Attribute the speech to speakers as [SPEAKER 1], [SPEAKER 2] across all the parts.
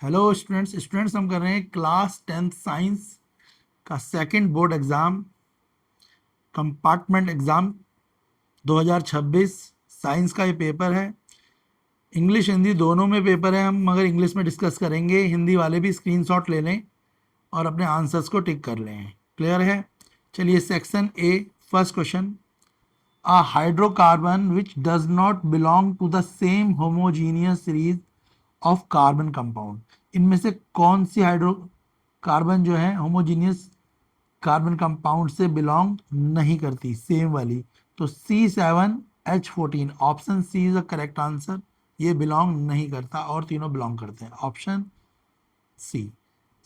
[SPEAKER 1] Hello students हम कर रहे हैं क्लास 10th साइंस का second board exam compartment exam 2026। Science का ये पेपर है। इंग्लिश हिंदी दोनों में पेपर है, हम मगर इंग्लिश में डिस्कस करेंगे। हिंदी वाले भी स्क्रीनशॉट ले लें और अपने आंसर्स को टिक कर लें। क्लियर है? चलिए section A, first question. A hydrocarbon which does not belong to the same homogeneous series of carbon compound। इनमें से कौन सी हाइड्रोकार्बन जो है होमोजीनियस कार्बन कंपाउंड से बिलोंग नहीं करती, सेम वाली? तो C7H14, option C is the correct answer. ये बिलोंग नहीं करता और तीनों बिलोंग करते हैं, ऑप्शन सी।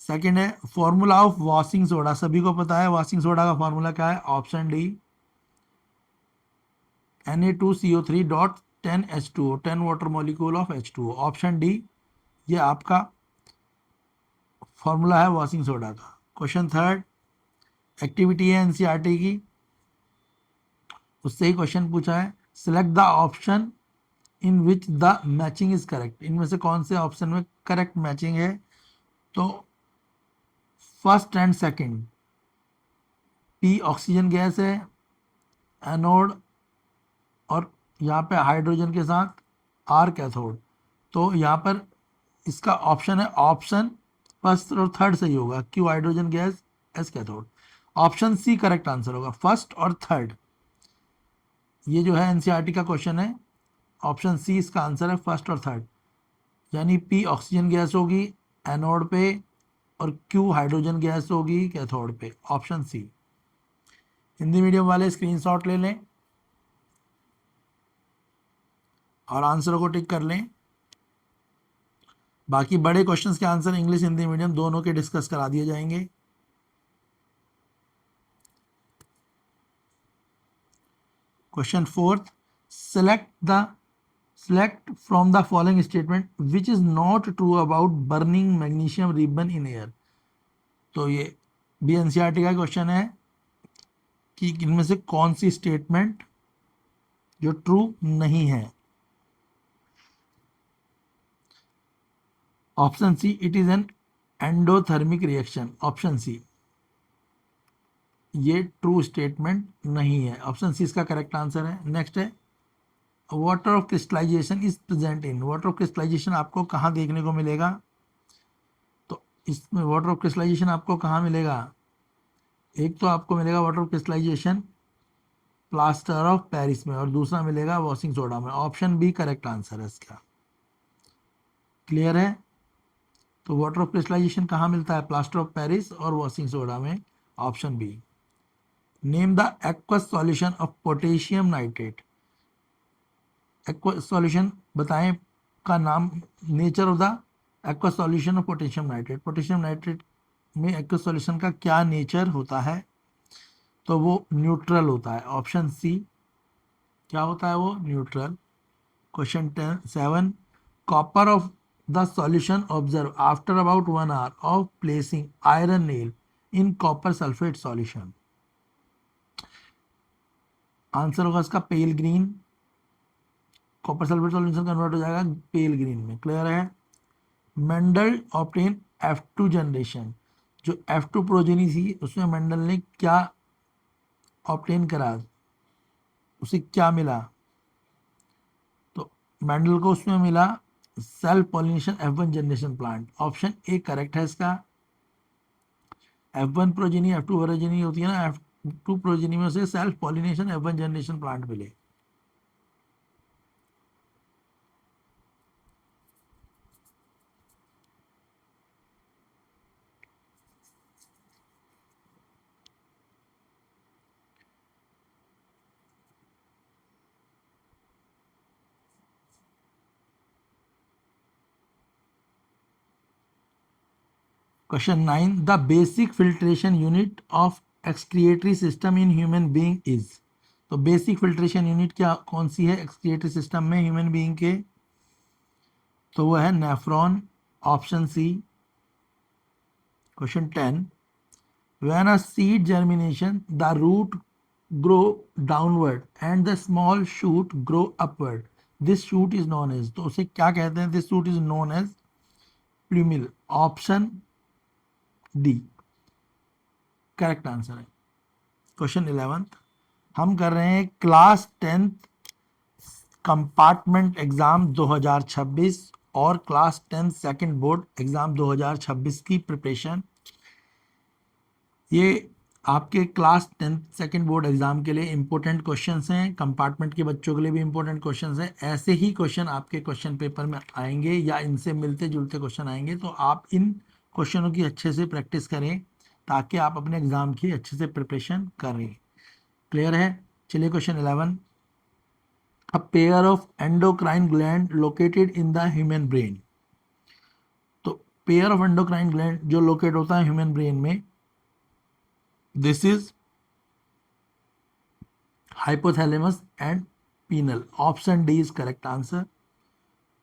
[SPEAKER 1] सेकेंड है फॉर्मूला ऑफ वॉशिंग सोडा, सभी को पता है वॉशिंग सोडा का फॉर्मूला क्या है, option D Na2CO3 dot 10H2O, 10 water molecule of H2O, option D ये आपका फॉर्मूला है वॉशिंग सोडा का। क्वेश्चन थर्ड, एक्टिविटी है एनसीईआरटी की, उससे ही क्वेश्चन पूछा है। Select the option in which the matching is correct. इनमें से कौन से ऑप्शन में करेक्ट मैचिंग है? तो first and second, P oxygen gas है एनोड, और यहाँ पे हाइड्रोजन के साथ आर कैथोड। तो यहाँ पर इसका ऑप्शन है ऑप्शन फर्स्ट और थर्ड सही होगा, Q hydrogen gas as cathode. Option C correct answer होगा, फर्स्ट और थर्ड। ये जो है एनसीईआरटी का क्वेश्चन है, ऑप्शन सी इसका आंसर है, फर्स्ट और थर्ड। यानी पी ऑक्सीजन गैस होगी एनोड पे और क्यू हाइड्रोजन गैस होगी कैथोड पे, ऑप्शन सी। हिंदी मीडियम वाले स्क्रीनशॉट ले लें और आंसरों को टिक कर लें। बाकी बड़े क्वेश्चंस के आंसर इंग्लिश हिंदी मीडियम दोनों के डिस्कस करा दिए जाएंगे। Question fourth, select from the following statement which is not true about burning magnesium ribbon in air। तो ये भी एनसीईआरटी का क्वेश्चन है कि इनमें से कौन सी स्टेटमेंट जो ट्रू नहीं है। Option C, it is an endothermic reaction, option C ये ट्रू स्टेटमेंट नहीं है, ऑप्शन सी इसका करेक्ट आंसर है। नेक्स्ट है water of crystallization is present in. Water of crystallization आपको कहाँ देखने को मिलेगा? तो इसमें वाटर ऑफ क्रिस्टलाइजेशन आपको कहाँ मिलेगा? एक तो आपको मिलेगा water of crystallization plaster of Paris में और दूसरा मिलेगा वॉशिंग सोडा में, ऑप्शन बी करेक्ट आंसर है इसका। क्लियर है? तो वाटर ऑफ क्रिस्टलाइजेशन कहाँ मिलता है? प्लास्टर ऑफ पेरिस और वॉशिंग सोडा में, option B. Name the aqueous solution of potassium nitrate. Aqueous solution बताएं का नाम, nature of the aqueous solution of potassium nitrate. Potassium nitrate में एक्वस सॉल्यूशन का क्या नेचर होता है? तो वो न्यूट्रल होता है, ऑप्शन सी। क्या होता है वो? Neutral. Question 7, copper of the solution observe after about 1 hour of placing iron nail in copper sulphate solution. Answer होगा इसका pale green. Copper sulphate solution convert हो जाएगा पेल ग्रीन में। क्लियर है? Mendel obtain F2 generation. जो F2 progeny थी उसमें Mendel ने क्या ऑब्टेन करा, उसे क्या मिला? तो मेंडल को उसमें मिला self pollination F1 generation plant, option A correct है इसका। F1 प्रोजेनी F2 प्रोजेनी होती है ना, F2 प्रोजेनी में से self pollination F1 generation plant मिले। Question 9, the basic filtration unit of excretory system in human being is. तो basic filtration unit क्या कौन सी है एक्सक्रिएटरी सिस्टम में ह्यूमन बीइंग के? तो वो है nephron, option C. Question 10, when a seed germination the root grow downward and the small shoot grow upward, this shoot is known as. तो उसे क्या कहते हैं? This shoot is known as plumule, option D correct answer है। Question 11 हम कर रहे हैं क्लास 10th कंपार्टमेंट एग्जाम 2026 और class 10th second board exam 2026 की प्रिपरेशन। ये आपके class 10th second board exam के लिए इंपॉर्टेंट क्वेश्चंस हैं, कंपार्टमेंट के बच्चों के लिए भी इंपॉर्टेंट क्वेश्चंस हैं। ऐसे ही क्वेश्चन आपके क्वेश्चन पेपर में आएंगे या इनसे मिलते जुलते क्वेश्चन आएंगे, तो आप इन क्वेश्चनों की अच्छे से प्रैक्टिस करें ताकि आप अपने एग्जाम की अच्छे से प्रिपरेशन करें। क्लियर है? चलिए question 11, a pair of endocrine gland located in the human brain। तो पेयर ऑफ एंडोक्राइन ग्लैंड जो लोकेट होता है ह्यूमन ब्रेन में, this is hypothalamus and pineal, option D is correct answer.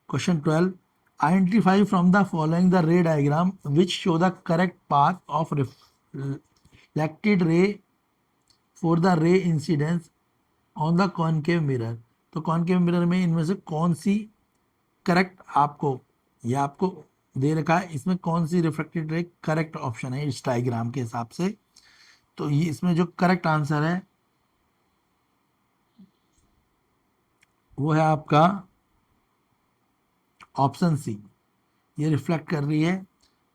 [SPEAKER 1] Question 12, identify from the following the ray diagram which show the correct path of reflected ray for the ray incidence on the concave mirror. तो concave mirror में इनमें से कौन C correct आपको, यह आपको दे रखा है, इसमें कौन सी रिफ्लेक्टेड रे करेक्ट ऑप्शन है इस डायग्राम के हिसाब से। तो ये इसमें जो करेक्ट आंसर है वो है आपका ऑप्शन सी। ये रिफ्लेक्ट कर रही है,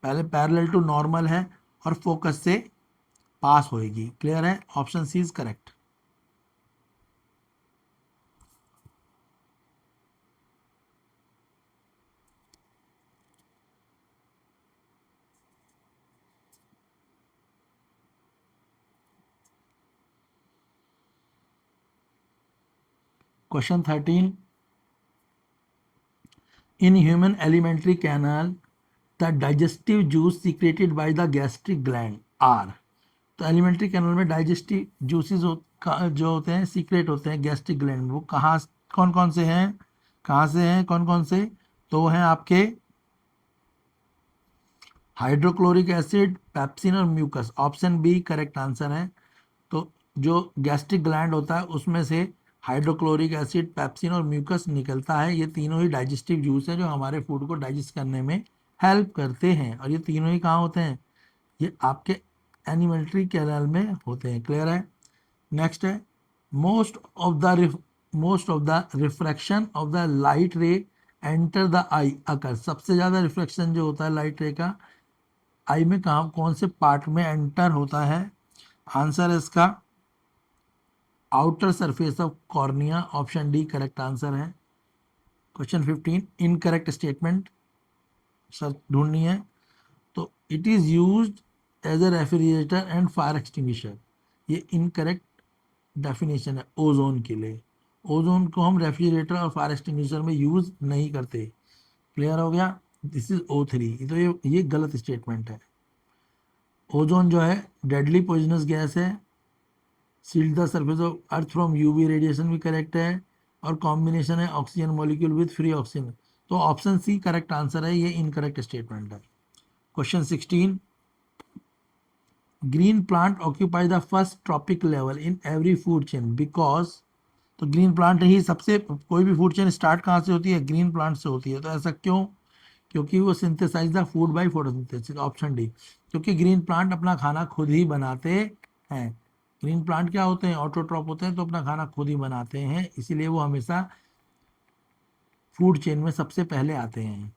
[SPEAKER 1] पहले पैरेलल टू नॉर्मल है और फोकस से पास होएगी। क्लियर है? Option C is correct. Question 13, in human alimentary canal the digestive juice secreted by the gastric gland are। तो एलिमेंट्री कैनल में डाइजेस्टिव जूसेस जो होते हैं सीक्रेट होते हैं गैस्ट्रिक ग्लैंड में, वो कहाँ कौन कौन से हैं, कहाँ से हैं, कौन कौन से? तो वो हैं आपके हाइड्रोक्लोरिक एसिड, पेप्सिन और mucus, option B correct answer है। तो जो गैस्ट्रिक ग्लैंड होता है उसमें से हाइड्रोक्लोरिक एसिड, पेप्सिन और म्यूकस निकलता है। ये तीनों ही डाइजेस्टिव जूस है जो हमारे फूड को डाइजेस्ट करने में हेल्प करते हैं, और ये तीनों ही कहाँ होते हैं? ये आपके एनिमल्ट्री कैनल में होते हैं। क्लियर है? नेक्स्ट है, most of the refraction of the light ray enter the eye occur. सबसे ज़्यादा रिफ्लेक्शन जो होता है लाइट रे का आई में कहाँ, कौन से पार्ट में एंटर होता है? आंसर है इसका outer surface of cornea, option D correct answer है। क्वेश्चन 15, इनकरेक्ट स्टेटमेंट सर ढूंढनी है। तो it is used as a refrigerator and fire extinguisher, ये इनकरेक्ट डेफिनेशन है ओजोन के लिए। ओजोन को हम रेफ्रिजरेटर और फायर एक्सटिंग्विशर में यूज़ नहीं करते। क्लियर हो गया? This is O3। तो ये गलत स्टेटमेंट है। ओजोन जो है डेडली पॉइजनस गैस है, shield the surface of earth from UV radiation भी करेक्ट है, और कॉम्बिनेशन है oxygen molecule with free oxygen. तो ऑप्शन सी करेक्ट आंसर है, ये इनकरेक्ट स्टेटमेंट है। Question 16, green plant occupy the first trophic level in every food chain because. तो green plant ही सबसे, कोई भी फूड चेन स्टार्ट कहाँ से होती है? ग्रीन प्लांट से होती है। तो ऐसा क्यों? क्योंकि वो synthesise the food by photosynthesis, option D. क्योंकि ग्रीन प्लांट अपना खाना खुद ही बनाते हैं। ग्रीन प्लांट क्या होते हैं? ऑटोट्रॉप होते हैं, तो अपना खाना खुद ही बनाते हैं, इसीलिए वो हमेशा फूड चेन में सबसे पहले आते हैं।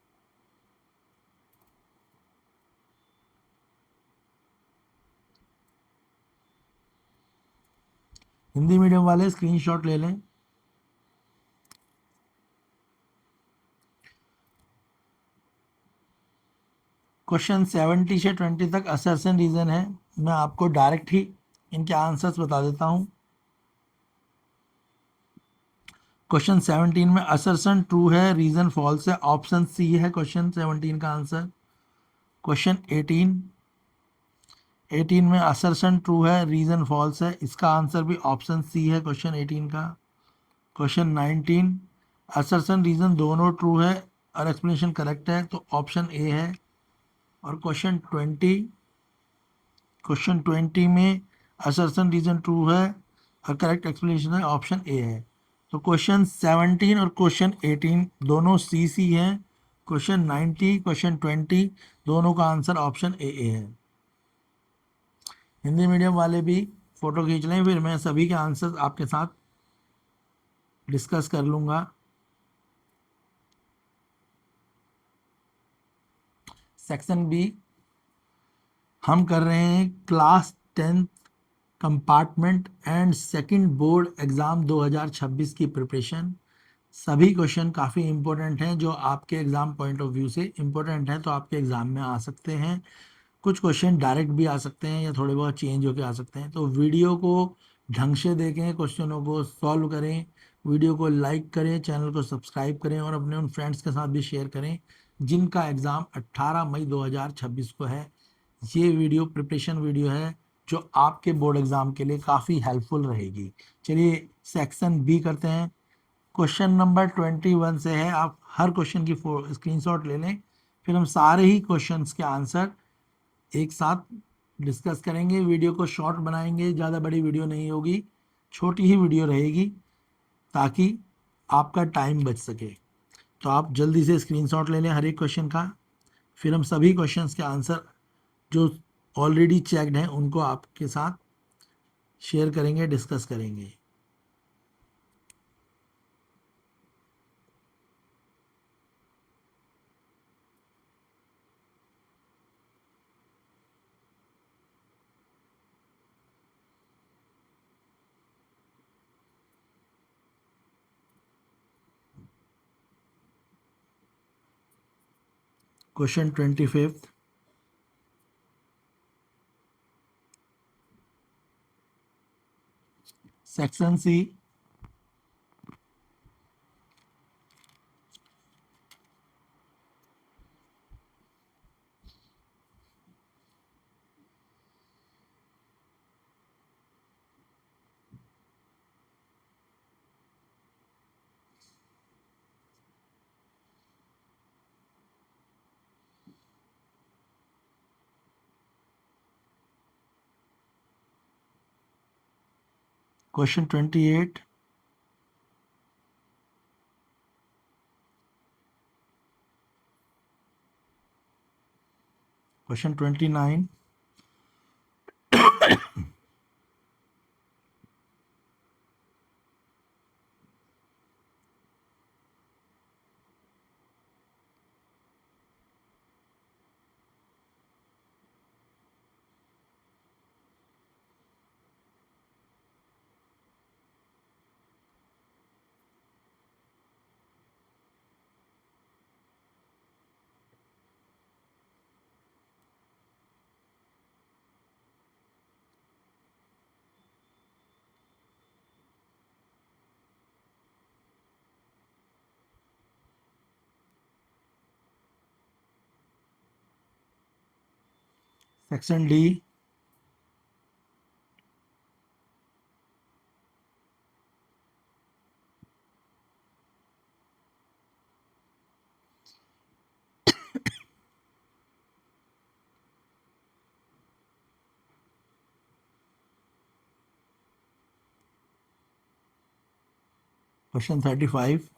[SPEAKER 1] हिंदी मीडियम वाले स्क्रीनशॉट ले लें। क्वेश्चन 70 से 20 तक असर्शन रीजन है, मैं आपको डायरेक्ट ही इनके आंसर्स बता देता हूं। क्वेश्चन 17 में असर्शन ट्रू है, रीजन फॉल्स है, ऑप्शन सी है क्वेश्चन 17 का आंसर। क्वेश्चन 18 में असर्शन ट्रू है, रीजन फॉल्स है, इसका आंसर भी ऑप्शन सी है क्वेश्चन 18 का। क्वेश्चन 19, असर्शन रीजन दोनों ट्रू है और एक्सप्लेनेशन करेक्ट है, तो ऑप्शन ए है। और क्वेश्चन 20 में असर्शन रीजन ट्रू है और करेक्ट एक्सप्लेनेशन है, ऑप्शन ए है। तो क्वेश्चन 17 और क्वेश्चन 18 दोनों सी हैं, क्वेश्चन 90, क्वेश्चन 20 दोनों का आंसर ऑप्शन ए है। हिंदी मीडियम वाले भी फोटो खींच लें, फिर मैं सभी के आंसर आपके साथ डिस्कस कर लूंगा। सेक्शन बी हम कर रहे हैं class 10 compartment and second board exam 2026 की प्रिपरेशन। सभी क्वेश्चन काफ़ी इंपॉर्टेंट हैं, जो आपके एग्जाम पॉइंट ऑफ व्यू से इंपॉर्टेंट हैं, तो आपके एग्जाम में आ सकते हैं। कुछ क्वेश्चन डायरेक्ट भी आ सकते हैं या थोड़े बहुत चेंज होकर आ सकते हैं। तो वीडियो को ढंग से देखें, क्वेश्चनों को सॉल्व करें, वीडियो को लाइक करें, चैनल को सब्सक्राइब करें और अपने उन फ्रेंड्स के साथ भी शेयर करें जिनका एग्ज़ाम 18 मई 2026 को है। ये वीडियो प्रिपरेशन वीडियो है जो आपके बोर्ड एग्ज़ाम के लिए काफ़ी हेल्पफुल रहेगी। चलिए सेक्शन बी करते हैं। क्वेश्चन नंबर 21 से है, आप हर क्वेश्चन की स्क्रीनशॉट ले लें, फिर हम सारे ही क्वेश्चंस के आंसर एक साथ डिस्कस करेंगे। वीडियो को शॉर्ट बनाएंगे, ज़्यादा बड़ी वीडियो नहीं होगी, छोटी ही वीडियो रहेगी ताकि आपका टाइम बच सके। तो आप जल्दी से स्क्रीनशॉट ले लें हर एक क्वेश्चन का, फिर हम सभी क्वेश्चंस के आंसर जो ऑलरेडी चेक्ड हैं उनको आपके साथ शेयर करेंगे, डिस्कस करेंगे। Question 25 section C question 28 question 29 section D question 35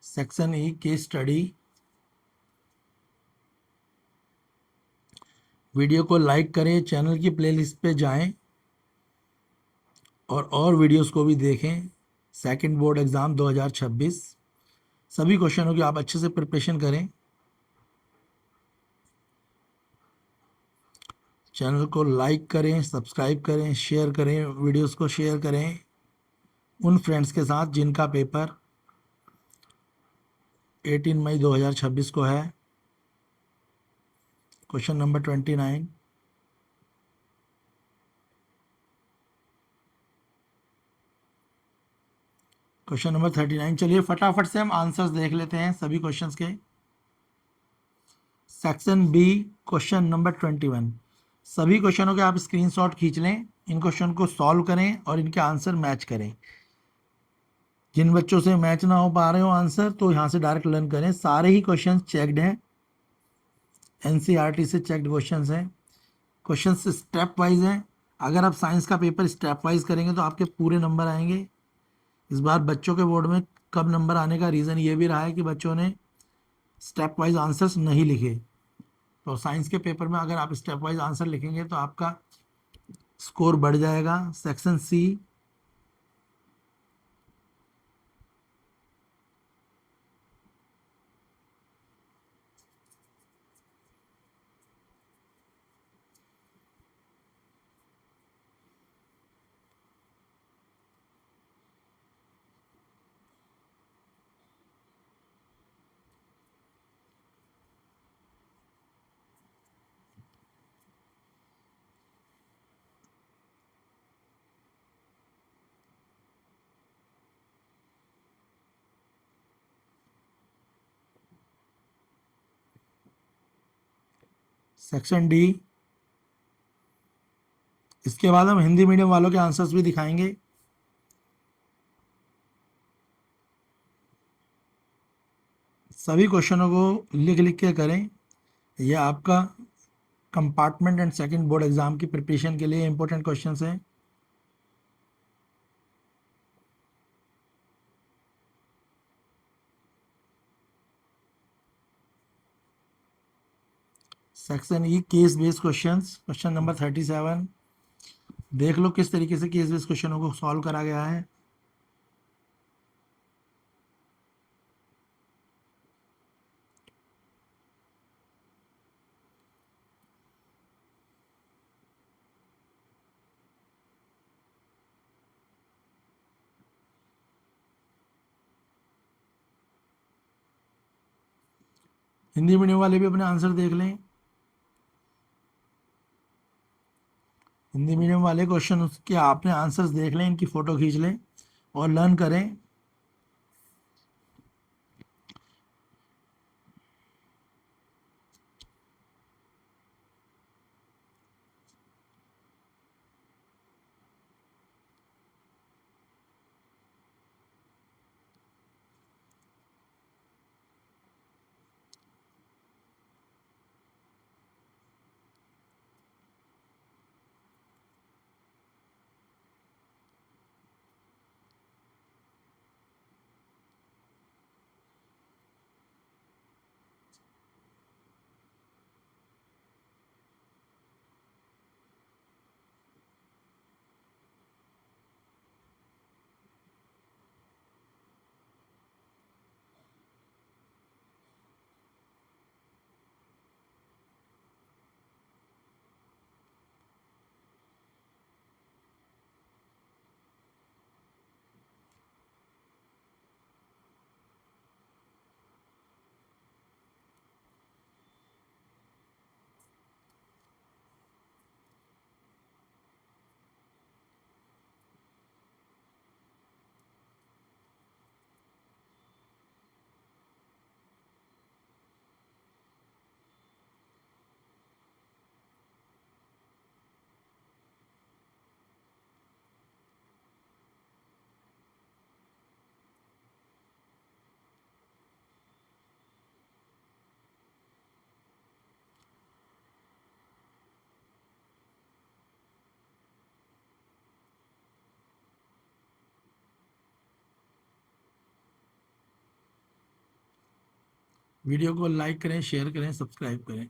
[SPEAKER 1] section E case study. Video को लाइक करें, चैनल की प्लेलिस्ट पे जाएं और वीडियोस को भी देखें। सेकंड बोर्ड एग्ज़ाम 2026 सभी क्वेश्चनों की आप अच्छे से प्रिपरेशन करें। चैनल को लाइक करें, सब्सक्राइब करें, शेयर करें, वीडियोस को शेयर करें उन फ्रेंड्स के साथ जिनका पेपर 18 मई 2026 को है। Question number 29 question number 39। चलिए फटाफट से हम आंसर्स देख लेते हैं सभी क्वेश्चंस के। Section B question number 21। सभी क्वेश्चनों के आप स्क्रीनशॉट खींच लें, इन क्वेश्चन को सॉल्व करें और इनके आंसर मैच करें। जिन बच्चों से मैच ना हो पा रहे हो आंसर, तो यहाँ से डायरेक्ट लर्न करें। सारे ही क्वेश्चन चेक्ड हैं, एनसीईआरटी से चेक्ड क्वेश्चंस हैं। क्वेश्चंस स्टेप वाइज हैं। अगर आप साइंस का पेपर स्टेप वाइज करेंगे तो आपके पूरे नंबर आएंगे। इस बार बच्चों के बोर्ड में कब नंबर आने का रीज़न ये भी रहा है कि बच्चों ने स्टेप वाइज आंसर्स नहीं लिखे। तो साइंस के पेपर में अगर आप स्टेप वाइज आंसर लिखेंगे तो आपका स्कोर बढ़ जाएगा। सेक्शन सी, सेक्शन डी, इसके बाद हम हिंदी मीडियम वालों के आंसर्स भी दिखाएंगे। सभी क्वेश्चनों को लिख लिख के करें। यह आपका compartment and second board exam की प्रिपरेशन के लिए इंपॉर्टेंट क्वेश्चंस हैं। Section E, case based questions, question number 37। देख लो किस तरीके से केस बेस्ड क्वेश्चनों को सॉल्व करा गया है। हिंदी मीडियम वाले भी अपने आंसर देख लें। हिंदी मीडियम वाले क्वेश्चन के आपने आंसर्स देख लें, इनकी फ़ोटो खींच लें और लर्न करें। वीडियो को लाइक करें, शेयर करें, सब्सक्राइब करें।